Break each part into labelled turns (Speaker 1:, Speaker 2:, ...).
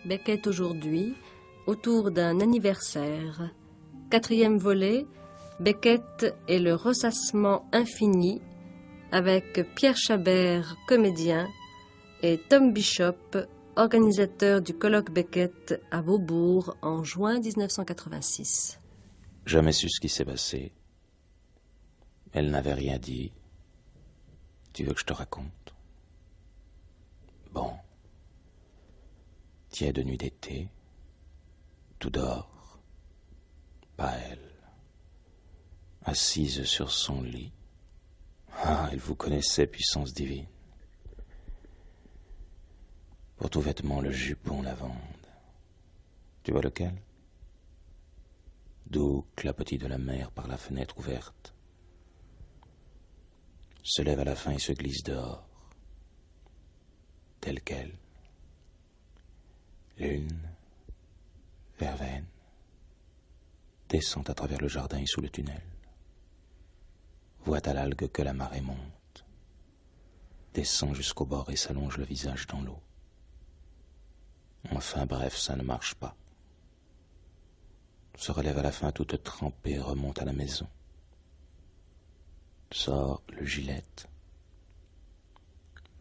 Speaker 1: Beckett aujourd'hui, autour d'un anniversaire. 4e volet, Beckett et le ressassement infini, avec Pierre Chabert, comédien, et Tom Bishop, organisateur du colloque Beckett à Beaubourg en juin 1986.
Speaker 2: Jamais su ce qui s'est passé. Elle n'avait rien dit. Tu veux que je te raconte? Bon. Tiède nuit d'été. Tout dort. Pas elle. Assise sur son lit. Ah, elle vous connaissait, puissance divine. Pour tout vêtement, le jupon lavande. Tu vois lequel? Doux clapotis de la mer par la fenêtre ouverte. Se lève à la fin et se glisse dehors. Tel quel. Lune, verveine, descend à travers le jardin et sous le tunnel. Voit à l'algue que la marée monte. Descend jusqu'au bord et s'allonge le visage dans l'eau. Enfin bref, ça ne marche pas. Se relève à la fin toute trempée et remonte à la maison. Sort le gilette,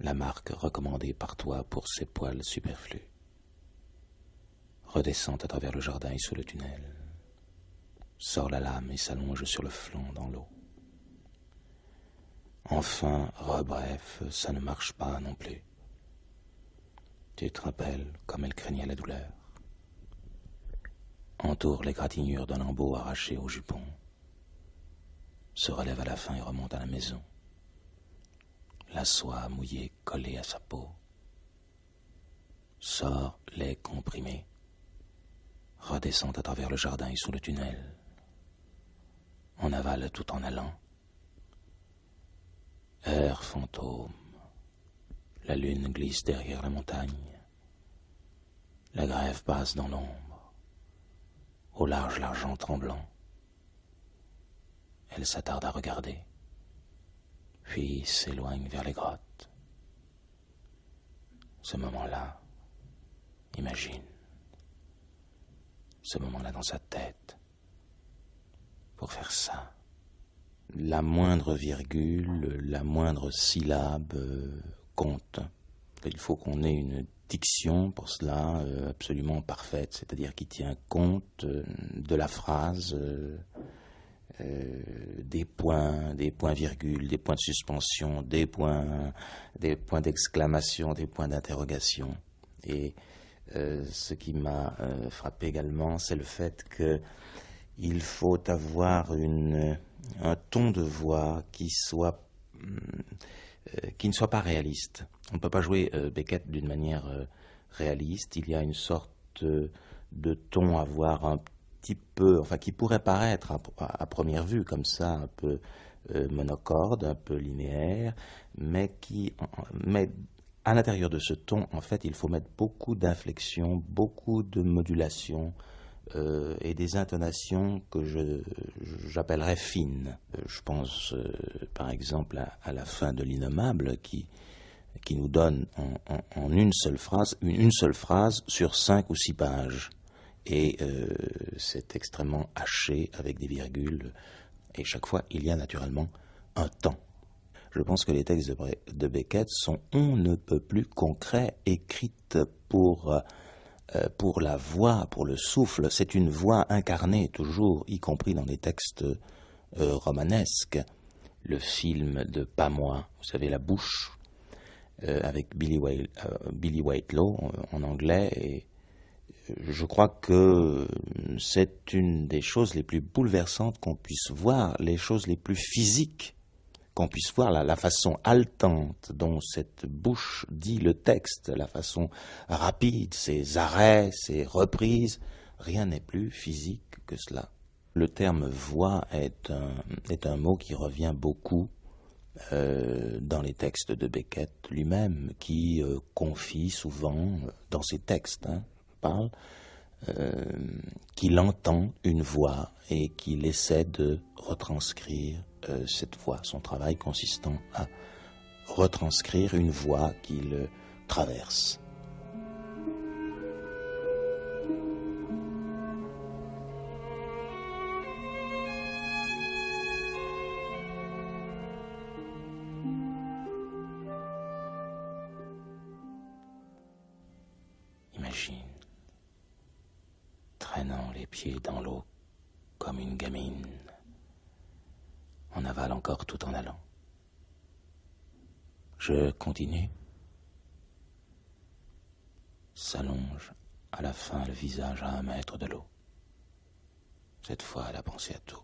Speaker 2: la marque recommandée par toi pour ses poils superflus. Redescend à travers le jardin et sous le tunnel. Sort la lame et s'allonge sur le flanc dans l'eau. Enfin, bref, ça ne marche pas non plus. Tu te rappelles comme elle craignait la douleur. Entoure les gratignures d'un lambeau arraché au jupon. Se relève à la fin et remonte à la maison. La soie mouillée collée à sa peau. Sort les comprimés. Redescend à travers le jardin et sous le tunnel. En avale tout en allant. Heure fantôme. La lune glisse derrière la montagne. La grève passe dans l'ombre. Au large l'argent tremblant. Elle s'attarde à regarder, puis s'éloigne vers les grottes. Ce moment-là, imagine. Ce moment-là dans sa tête. Pour faire ça, la moindre virgule, la moindre syllabe compte. Il faut qu'on ait une diction pour cela absolument parfaite, c'est-à-dire qui tient compte de la phrase, des points virgules, des points de suspension, des points d'exclamation, des points d'interrogation. Et ce qui m'a frappé également, c'est le fait qu'il faut avoir un ton de voix qui ne soit pas réaliste. On ne peut pas jouer Beckett d'une manière réaliste. Il y a une sorte de ton à avoir un petit peu, enfin qui pourrait paraître à première vue comme ça, un peu monocorde, un peu linéaire, mais à l'intérieur de ce ton, en fait, il faut mettre beaucoup d'inflexion, beaucoup de modulation et des intonations que j'appellerais fines. Je pense par exemple à la fin de l'Innommable qui nous donne en une seule phrase sur 5 ou 6 pages. Et c'est extrêmement haché avec des virgules. Et chaque fois, il y a naturellement un temps. Je pense que les textes de Beckett sont on ne peut plus concrets, écrites pour la voix, pour le souffle. C'est une voix incarnée toujours, y compris dans les textes romanesques. Le film de Pas moi, vous savez, La Bouche, avec Billy Whitelaw en anglais. Et je crois que c'est une des choses les plus bouleversantes qu'on puisse voir, les choses les plus physiques qu'on puisse voir, la façon haletante dont cette bouche dit le texte, la façon rapide, ses arrêts, ses reprises, rien n'est plus physique que cela. Le terme voix est un mot qui revient beaucoup dans les textes de Beckett lui-même, qui confie souvent dans ses textes, qu'il entend une voix et qu'il essaie de retranscrire cette voix, son travail consistant à retranscrire une voix qu'il traverse. les pieds dans l'eau comme une gamine. On avale encore tout en allant. Je continue. S'allonge à la fin le visage à 1 mètre de l'eau. Cette fois, elle a pensé à tout.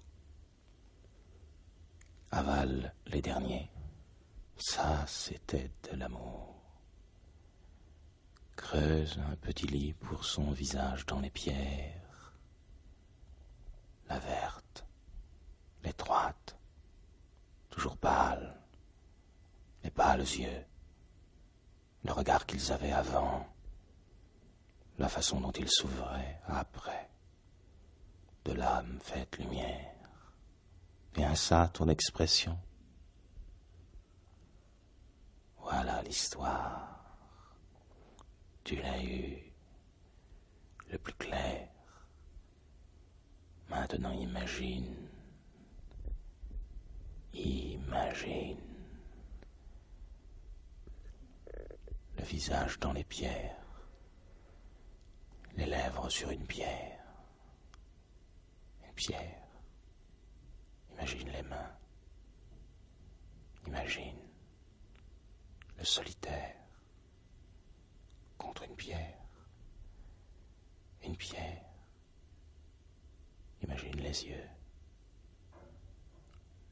Speaker 2: Avale les derniers. Ça, c'était de l'amour. Creuse un petit lit pour son visage dans les pierres. La verte, l'étroite, toujours pâle, les pâles yeux, le regard qu'ils avaient avant, la façon dont ils s'ouvraient après, de l'âme faite lumière. Bien ça, ton expression. Voilà l'histoire. Tu l'as eu le plus clair. Maintenant imagine. Imagine. Le visage dans les pierres. Les lèvres sur une pierre. Une pierre. Imagine les mains. Imagine le solitaire contre une pierre. Une pierre. Imagine les yeux.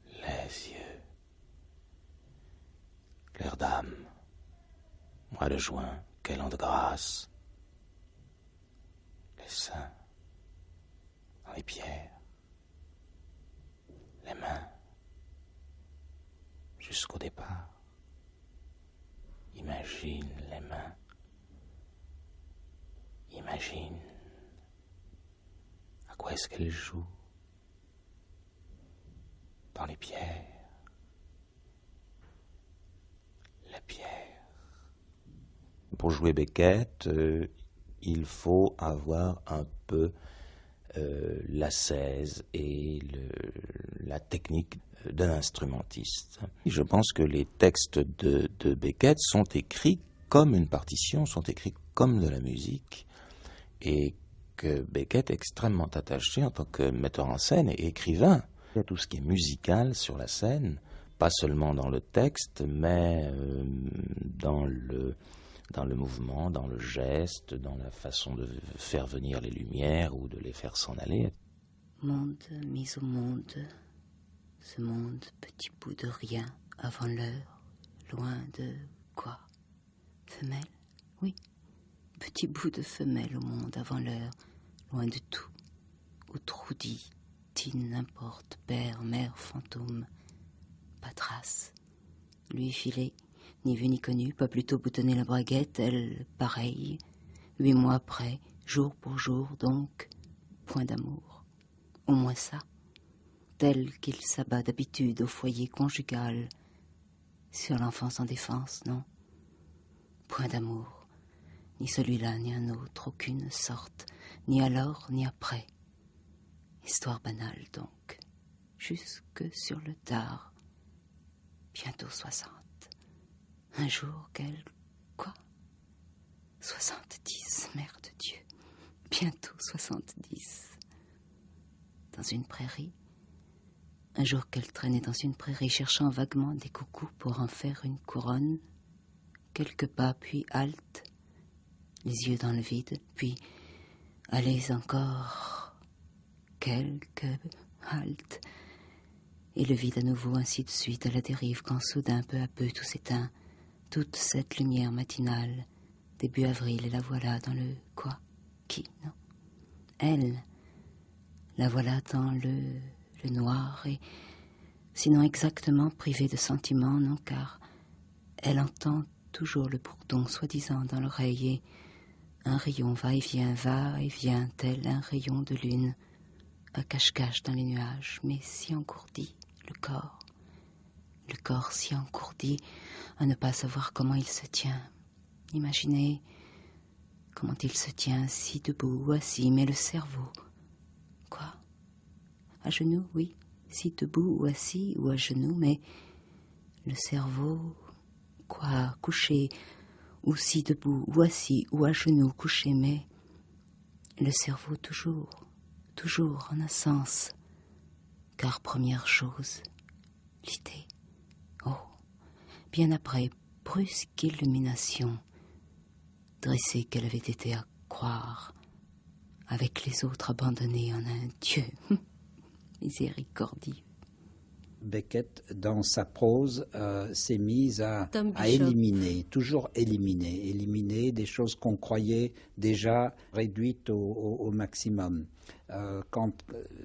Speaker 2: Les yeux. Clair d'âme. Mois de juin, quel an de grâce. Les seins. Dans les pierres. Les mains. Jusqu'au départ. Imagine les mains. Imagine. À quoi est-ce qu'elles jouent? Dans les pierres. Les pierres. Pour jouer Beckett, il faut avoir un peu l'ascèse et la technique d'un instrumentiste. Je pense que les textes de Beckett sont écrits comme une partition, sont écrits comme de la musique, et que Beckett est extrêmement attaché en tant que metteur en scène et écrivain à tout ce qui est musical sur la scène, pas seulement dans le texte, mais dans le mouvement, dans le geste, dans la façon de faire venir les lumières ou de les faire s'en aller.
Speaker 3: Monde mis au monde, ce monde petit bout de rien avant l'heure, loin de quoi? Femelle? Oui, petit bout de femelle au monde avant l'heure, loin de tout, ou Troudy, Tine, n'importe, père, mère, fantôme, pas trace. Lui filé, ni vu ni connu, pas plutôt boutonner la braguette, elle, pareil, 8 mois après, jour pour jour, donc, point d'amour. Au moins ça, tel qu'il s'abat d'habitude au foyer conjugal, sur l'enfant sans défense, non. Point d'amour, ni celui-là, ni un autre, aucune sorte, ni alors, ni après. Histoire banale, donc, jusque sur le tard, bientôt 60. Un jour, quoi? 70, mère de Dieu, bientôt 70. Dans une prairie, un jour qu'elle traînait dans une prairie, cherchant vaguement des coucous pour en faire une couronne, quelques pas, puis halte, les yeux dans le vide, puis allez encore, quelques halte, et le vide à nouveau, ainsi de suite, à la dérive, quand soudain, peu à peu, tout s'éteint, toute cette lumière matinale, début avril, et la voilà dans le quoi? Qui? Non. Elle, la voilà dans le noir, et sinon exactement privée de sentiments, non, car elle entend toujours le bourdon soi-disant dans l'oreille, et un rayon va et vient, tel un rayon de lune, à cache-cache dans les nuages, mais si engourdi, le corps si engourdi, à ne pas savoir comment il se tient. Imaginez comment il se tient, si debout ou assis, mais le cerveau, quoi? À genoux, oui, si debout ou assis ou à genoux, mais le cerveau, quoi, couché, ou si debout ou assis ou à genoux, couché, mais le cerveau toujours, toujours en un sens, car première chose, l'idée. Oh, bien après, brusque illumination, dressée qu'elle avait été à croire, avec les autres abandonnés en un Dieu miséricordieux.
Speaker 4: Beckett, dans sa prose, s'est mise à éliminer, toujours éliminer des choses qu'on croyait déjà réduites au maximum. Quand,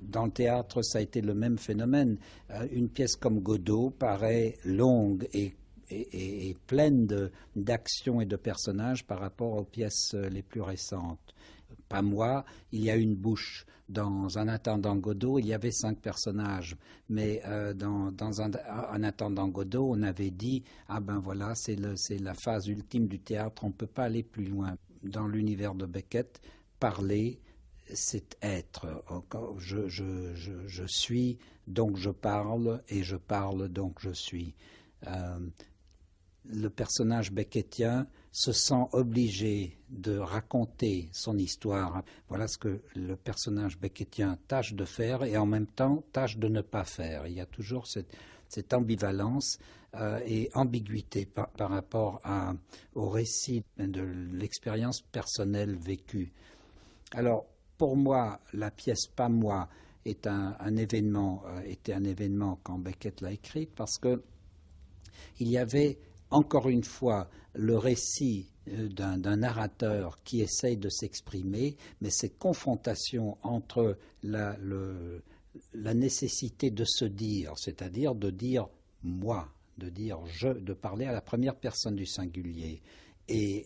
Speaker 4: dans le théâtre, ça a été le même phénomène. Une pièce comme Godot paraît longue et pleine d'actions et de personnages par rapport aux pièces les plus récentes. Pas moi, il y a une bouche. Dans Un attendant Godot, il y avait 5 personnages, mais dans un attendant Godot, on avait dit « Ah ben voilà, c'est la phase ultime du théâtre, on ne peut pas aller plus loin ». Dans l'univers de Beckett, parler, c'est être. Je suis, donc je parle, et je parle, donc je suis. Le personnage beckettien se sent obligé de raconter son histoire. Voilà ce que le personnage beckettien tâche de faire et en même temps tâche de ne pas faire. Il y a toujours cette ambivalence et ambiguïté par rapport au récit de l'expérience personnelle vécue. Alors, pour moi, la pièce Pas moi était un événement quand Beckett l'a écrite parce que il y avait encore une fois le récit d'un narrateur qui essaye de s'exprimer, mais cette confrontation entre la nécessité de se dire, c'est-à-dire de dire moi, de dire je, de parler à la première personne du singulier, et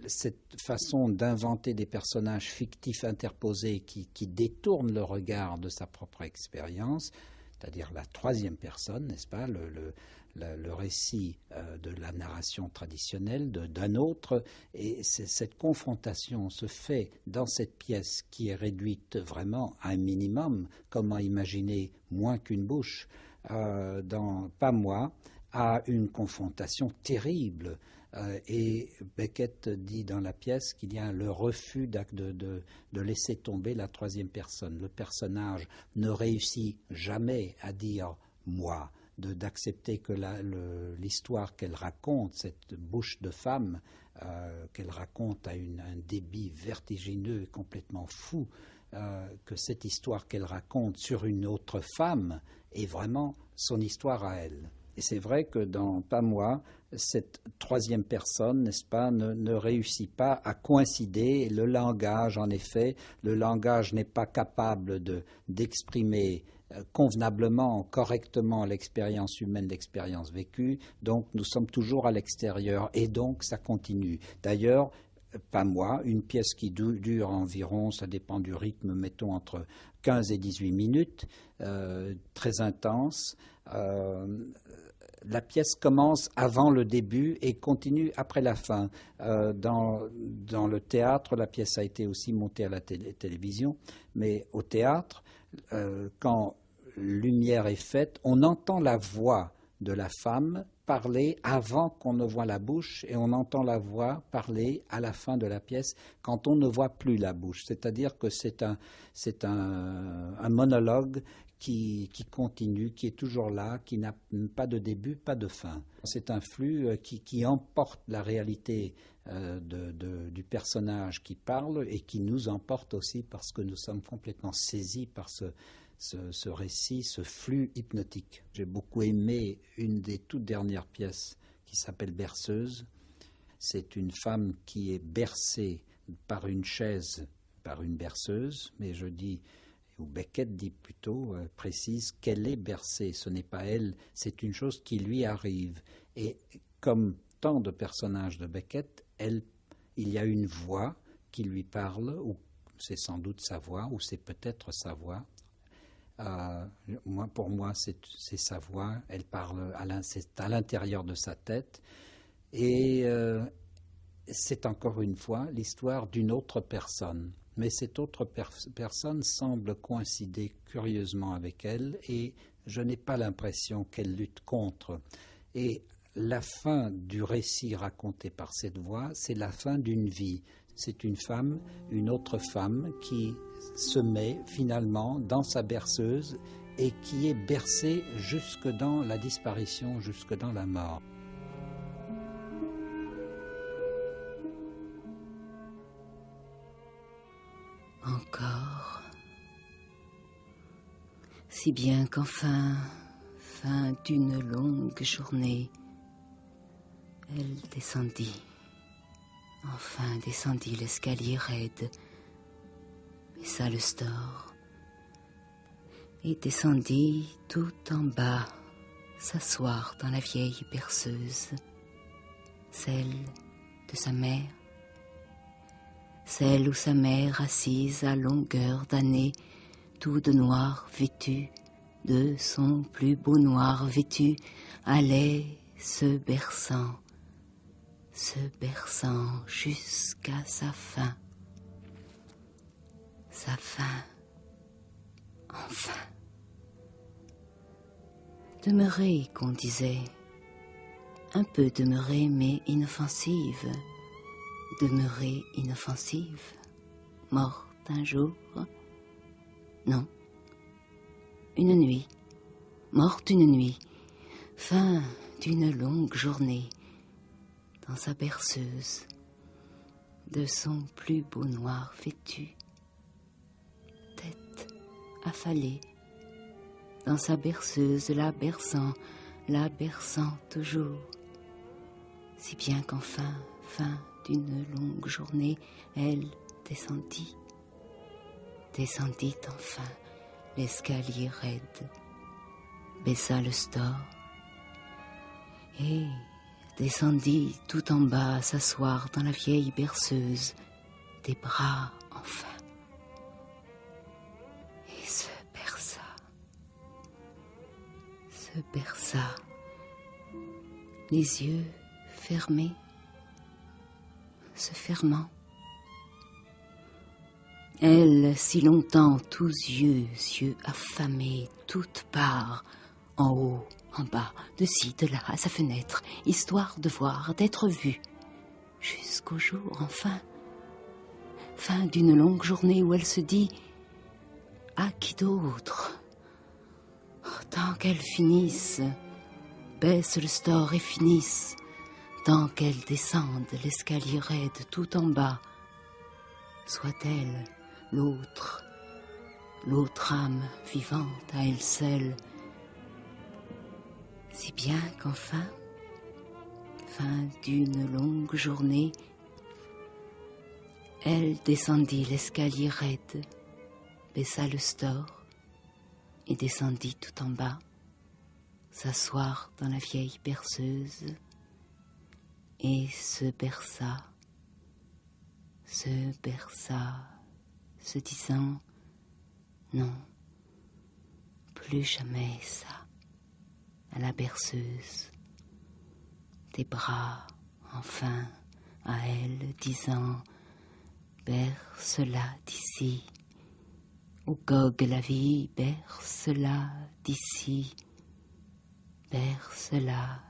Speaker 4: cette façon d'inventer des personnages fictifs interposés qui détournent le regard de sa propre expérience, c'est-à-dire la troisième personne, n'est-ce pas, le récit de la narration traditionnelle d'un autre, et cette confrontation se fait dans cette pièce qui est réduite vraiment à un minimum. Comment imaginer moins qu'une bouche dans Pas moi, à une confrontation terrible. Et Beckett dit dans la pièce qu'il y a le refus de laisser tomber la troisième personne. Le personnage ne réussit jamais à dire « moi », d'accepter que l'histoire qu'elle raconte, cette bouche de femme qu'elle raconte à un débit vertigineux, complètement fou, que cette histoire qu'elle raconte sur une autre femme est vraiment son histoire à elle. Et c'est vrai que dans Pas moi, cette troisième personne, n'est-ce pas, ne réussit pas à coïncider. Le langage, en effet, le langage n'est pas capable d'exprimer convenablement, correctement l'expérience humaine, l'expérience vécue, donc nous sommes toujours à l'extérieur et donc ça continue. D'ailleurs, Pas moi, une pièce qui dure environ, ça dépend du rythme, mettons entre 15 et 18 minutes, très intense. La pièce commence avant le début et continue après la fin. Dans le théâtre, la pièce a été aussi montée à la télévision, mais au théâtre, quand lumière est faite, on entend la voix de la femme parler avant qu'on ne voit la bouche et on entend la voix parler à la fin de la pièce quand on ne voit plus la bouche. C'est-à-dire que c'est un monologue qui continue, qui est toujours là, qui n'a pas de début, pas de fin. C'est un flux qui emporte la réalité du personnage qui parle et qui nous emporte aussi parce que nous sommes complètement saisis par ce récit, ce flux hypnotique. J'ai beaucoup aimé une des toutes dernières pièces qui s'appelle Berceuse. C'est une femme qui est bercée par une chaise, par une berceuse, mais je dis, ou Beckett dit plutôt, précise qu'elle est bercée. Ce n'est pas elle, c'est une chose qui lui arrive. Et comme tant de personnages de Beckett, il y a une voix qui lui parle, ou c'est sans doute sa voix, ou c'est peut-être sa voix. Pour moi, c'est sa voix. Elle parle, c'est à l'intérieur de sa tête. Et c'est encore une fois l'histoire d'une autre personne. Mais cette autre personne semble coïncider curieusement avec elle et je n'ai pas l'impression qu'elle lutte contre. Et la fin du récit raconté par cette voix, c'est la fin d'une vie. C'est une femme, une autre femme qui se met finalement dans sa berceuse et qui est bercée jusque dans la disparition, jusque dans la mort.
Speaker 3: Encore, si bien qu'enfin, fin d'une longue journée, elle descendit, enfin descendit l'escalier raide, baissa le store, et descendit tout en bas, s'asseoir dans la vieille berceuse, celle de sa mère, celle où sa mère, assise à longueur d'année, tout de noir vêtue, de son plus beau noir vêtu, allait se berçant jusqu'à sa fin. Sa fin, enfin. Demeurée, qu'on disait, un peu demeurée mais inoffensive, demeurée inoffensive, morte un jour, non, une nuit, morte une nuit, fin d'une longue journée, dans sa berceuse, de son plus beau noir vêtu, tête affalée, dans sa berceuse, la berçant toujours, si bien qu'enfin, fin d'une longue journée, elle descendit enfin l'escalier raide, baissa le store, et descendit tout en bas s'asseoir dans la vieille berceuse, des bras enfin, et se berça, les yeux fermés, se fermant. Elle, si longtemps, tous yeux affamés, toutes parts, en haut, en bas, de ci, de là, à sa fenêtre, histoire de voir, d'être vue, jusqu'au jour, enfin, fin d'une longue journée où elle se dit « À qui d'autre ?» Tant qu'elle finisse, baisse le store et finisse, tant qu'elle descende l'escalier raide tout en bas, soit-elle l'autre âme vivante à elle seule, si bien qu'enfin, fin d'une longue journée, elle descendit l'escalier raide, baissa le store et descendit tout en bas, s'asseoir dans la vieille berceuse et se berça, se disant non, plus jamais ça, à la berceuse, des bras enfin à elle disant berce-la d'ici, où gogue la vie, berce-la d'ici, berce-la